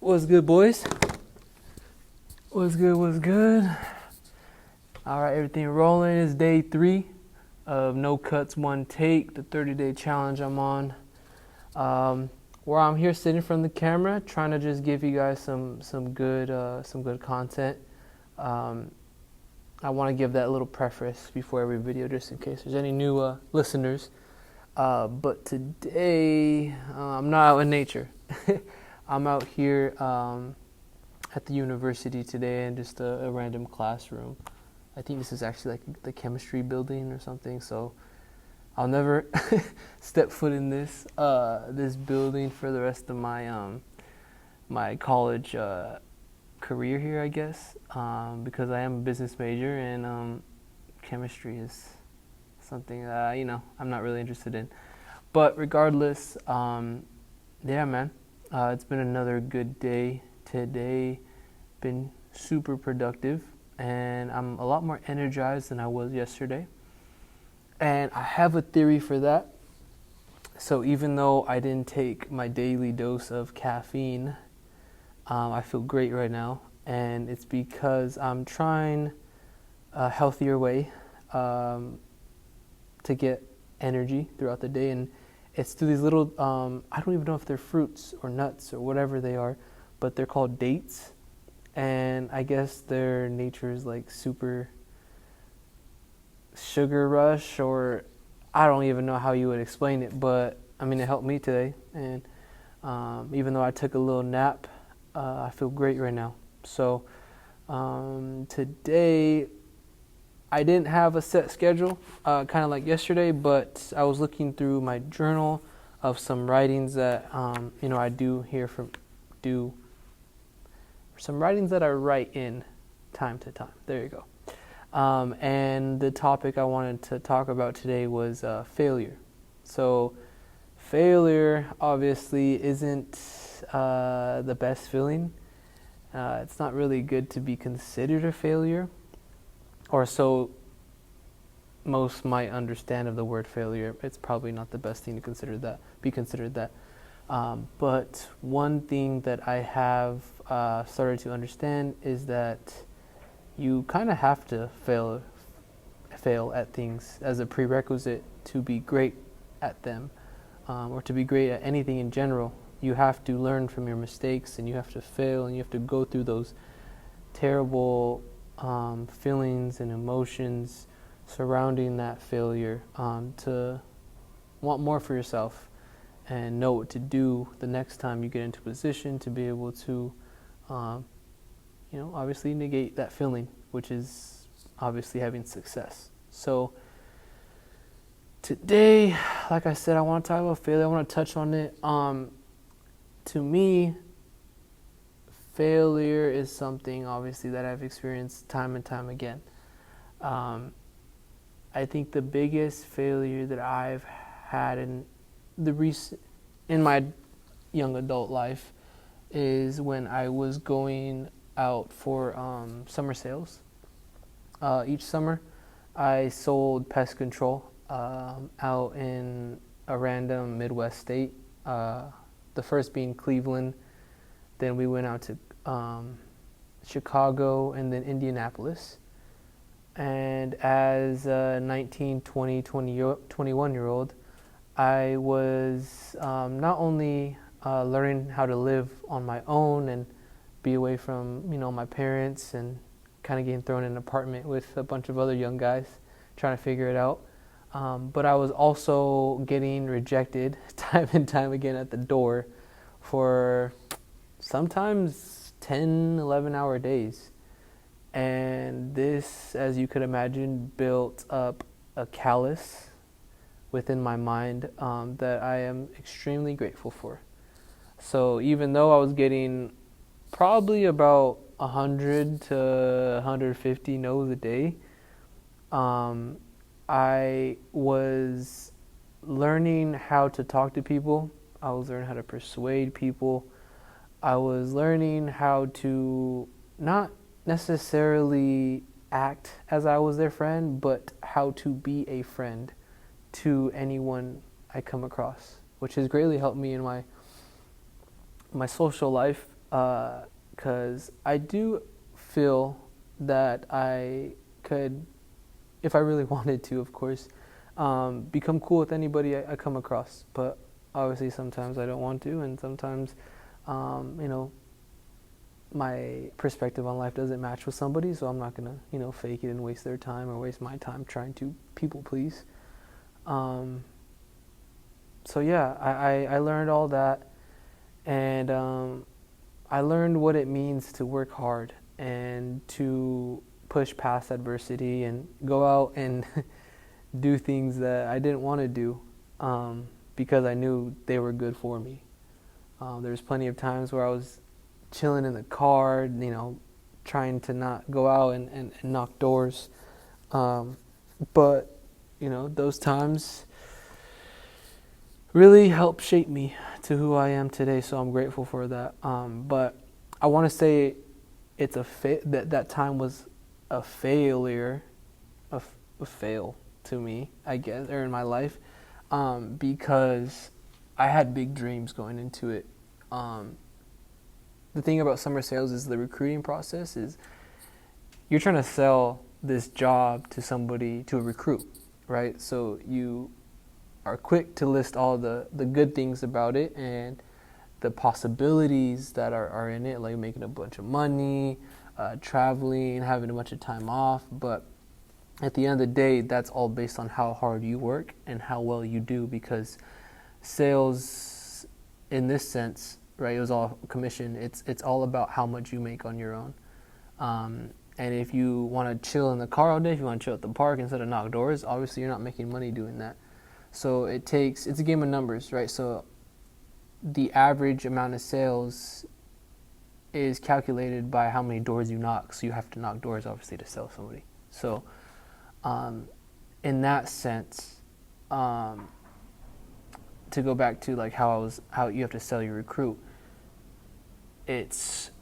What's good, boys? What's good, what's good? All right, everything rolling. It's day 3 of No Cuts, One Take, the 30-day challenge I'm on. Where I'm here sitting from the camera, trying to just give you guys some good content. I want to give that little preface before every video, just in case there's any new listeners. But today, I'm not out in nature. I'm out here at the university today in just a random classroom. I think this is actually like the chemistry building or something, so I'll never step foot in this building for the rest of my my college career here, I guess, because I am a business major and chemistry is something that I'm not really interested in. But regardless, yeah, man, it's been another good day today. Been super productive, and I'm a lot more energized than I was yesterday. And I have a theory for that. So even though I didn't take my daily dose of caffeine, I feel great right now, and it's because I'm trying a healthier way to get energy throughout the day, and it's through these little I don't even know if they're fruits or nuts or whatever they are, but they're called dates, and I guess their nature is like super sugar rush, or I don't even know how you would explain it, but I mean, it helped me today, and even though I took a little nap, I feel great right now. So today I didn't have a set schedule, kind of like yesterday, but I was looking through my journal of some writings that I do some writings that I write in time to time. There you go. And the topic I wanted to talk about today was failure. So failure obviously isn't the best feeling. It's not really good to be considered a failure, or so most might understand of the word failure. It's probably not the best thing to be considered that. But one thing that I have started to understand is that you kind of have to fail at things as a prerequisite to be great at them, or to be great at anything in general. You have to learn from your mistakes, and you have to fail, and you have to go through those terrible feelings and emotions surrounding that failure, to want more for yourself and know what to do the next time you get into position to be able to obviously negate that feeling, which is obviously having success. So today, like I said, I want to talk about failure. I want to touch on it. To me, failure is something obviously that I've experienced time and time again. I think the biggest failure that I've had in my young adult life is when I was going out for summer sales. Each summer, I sold pest control out in a random Midwest state. The first being Cleveland. Then we went out to Chicago and then Indianapolis. And as a 19, 20, 21-year-old, I was not only learning how to live on my own and be away from my parents, and kind of getting thrown in an apartment with a bunch of other young guys trying to figure it out, but I was also getting rejected time and time again at the door for sometimes 10, 11-hour days. And this, as you could imagine, built up a callus within my mind that I am extremely grateful for. So even though I was getting probably about 100 to 150 no's a day, I was learning how to talk to people. I was learning how to persuade people. I was learning how to not necessarily act as I was their friend, but how to be a friend to anyone I come across, which has greatly helped me in my social life because I do feel that I could, if I really wanted to, of course, become cool with anybody I come across. But obviously sometimes I don't want to, and sometimes, my perspective on life doesn't match with somebody, so I'm not going to, fake it and waste their time or waste my time trying to people please. So yeah, I learned all that, and I learned what it means to work hard and to push past adversity and go out and do things that I didn't want to do, because I knew they were good for me. There's plenty of times where I was chilling in the car, trying to not go out and knock doors. But, those times really helped shape me to who I am today, so I'm grateful for that. But I want to say it's that time was a failure, a fail to me, I guess, or in my life, because I had big dreams going into it. The thing about summer sales is the recruiting process is you're trying to sell this job to somebody, to a recruit, right? So you are quick to list all the good things about it and the possibilities that are in it, like making a bunch of money, traveling, having a bunch of time off. But at the end of the day, that's all based on how hard you work and how well you do, because sales, in this sense, right, it was all commission. It's all about how much you make on your own. And if you want to chill in the car all day, if you want to chill at the park instead of knock doors, obviously you're not making money doing that. So it's a game of numbers, right? So the average amount of sales is calculated by how many doors you knock. So you have to knock doors, obviously, to sell somebody. So in that sense, to go back to like how you have to sell your recruit, it's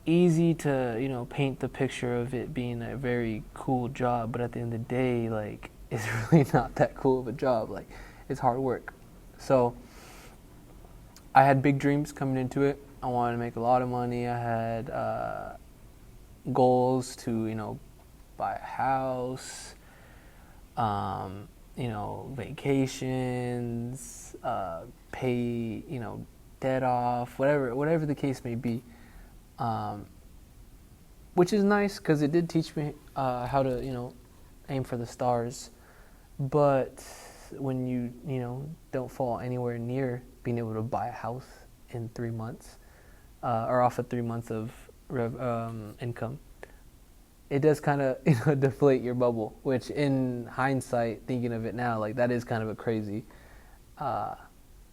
easy to paint the picture of it being a very cool job, but at the end of the day, like, it's really not that cool of a job. Like, it's hard work. So I had big dreams coming into it. I wanted to make a lot of money. I had goals to buy a house, vacations, pay debt off, whatever the case may be, which is nice because it did teach me how to aim for the stars. But when you don't fall anywhere near being able to buy a house in 3 months, or off of 3 months of income, it does kind of deflate your bubble, which in hindsight, thinking of it now, like, that is kind of a crazy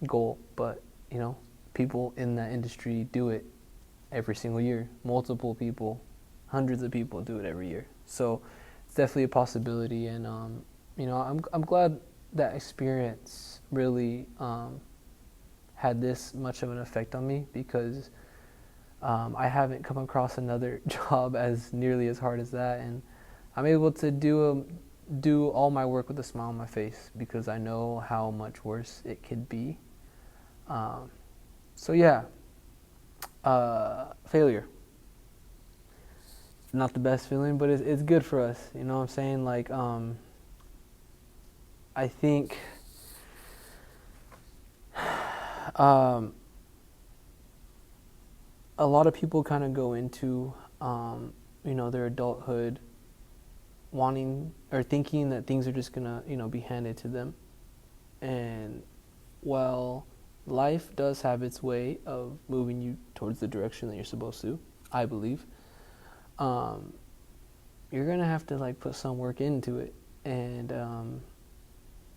goal. But people in that industry do it every single year. Multiple people, hundreds of people do it every year. So it's definitely a possibility. And I'm glad that experience really had this much of an effect on me, because I haven't come across another job as nearly as hard as that, and I'm able to do all my work with a smile on my face, because I know how much worse it could be. So yeah, failure. Not the best feeling, but it's good for us. You know what I'm saying? Like, I think a lot of people kind of go into their adulthood wanting or thinking that things are just gonna be handed to them. And while life does have its way of moving you towards the direction that you're supposed to, I believe, you're gonna have to put some work into it. And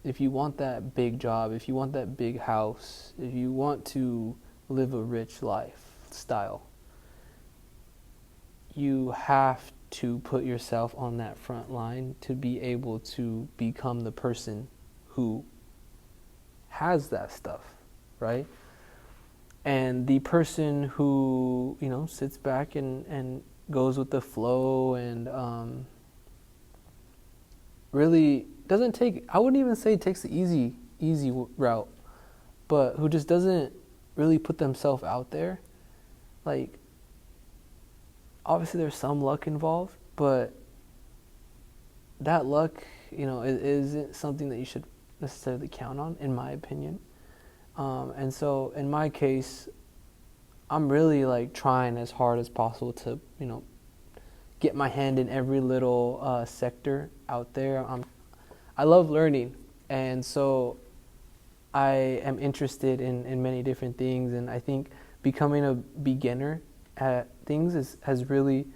if you want that big job, if you want that big house, if you want to live a rich lifestyle, you have to put yourself on that front line to be able to become the person who has that stuff, right? And the person who sits back and goes with the flow and really doesn't take, I wouldn't even say takes the easy route, but who just doesn't really put themselves out there, like, obviously there's some luck involved, but that luck, isn't something that you should necessarily count on, in my opinion. And so in my case, I'm really like trying as hard as possible to, get my hand in every little sector out there. I love learning, and so I am interested in many different things, and I think becoming a beginner at things has really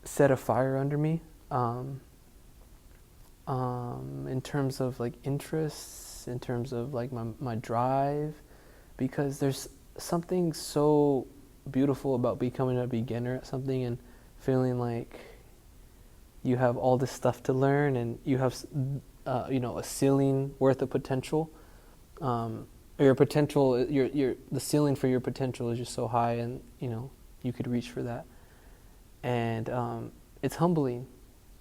set a fire under me in terms of like interests, in terms of like my drive, because there's something so beautiful about becoming a beginner at something and feeling like you have all this stuff to learn and you have a ceiling worth of potential. Your potential, the ceiling for your potential is just so high, and you could reach for that. And it's humbling.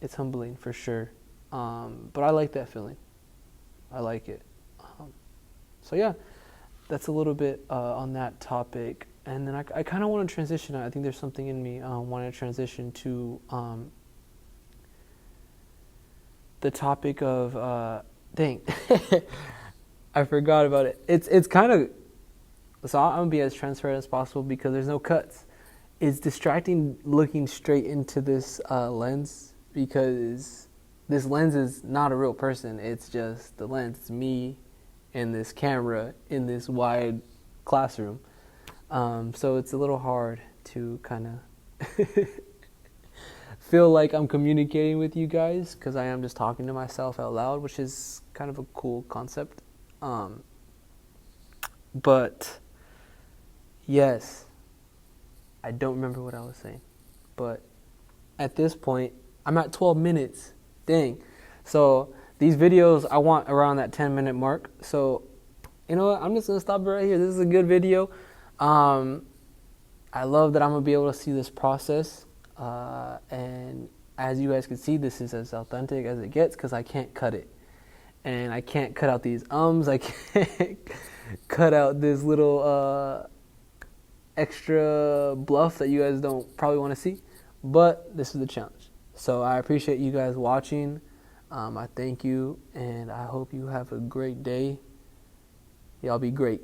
It's humbling for sure. But I like that feeling. I like it. So yeah, that's a little bit on that topic. And then I kind of want to transition. I think there's something in me wanting to transition to the topic of dang, I forgot about it. It's kind of, so I'm gonna be as transparent as possible because there's no cuts. It's distracting looking straight into this lens, because this lens is not a real person. It's just the lens. It's me and this camera in this wide classroom. So it's a little hard to kind of feel like I'm communicating with you guys, because I am just talking to myself out loud, which is kind of a cool concept. But yes, I don't remember what I was saying, but at this point I'm at 12 minutes. Dang. So these videos, I want around that 10-minute mark. So you know what, I'm just gonna stop right here. This is a good video. I love that I'm gonna be able to see this process, and as you guys can see, this is as authentic as it gets, because I can't cut it, and I can't cut out these I can't cut out this little extra bluff that you guys don't probably want to see, but this is the challenge. So I appreciate you guys watching. I thank you, and I hope you have a great day. Y'all be great.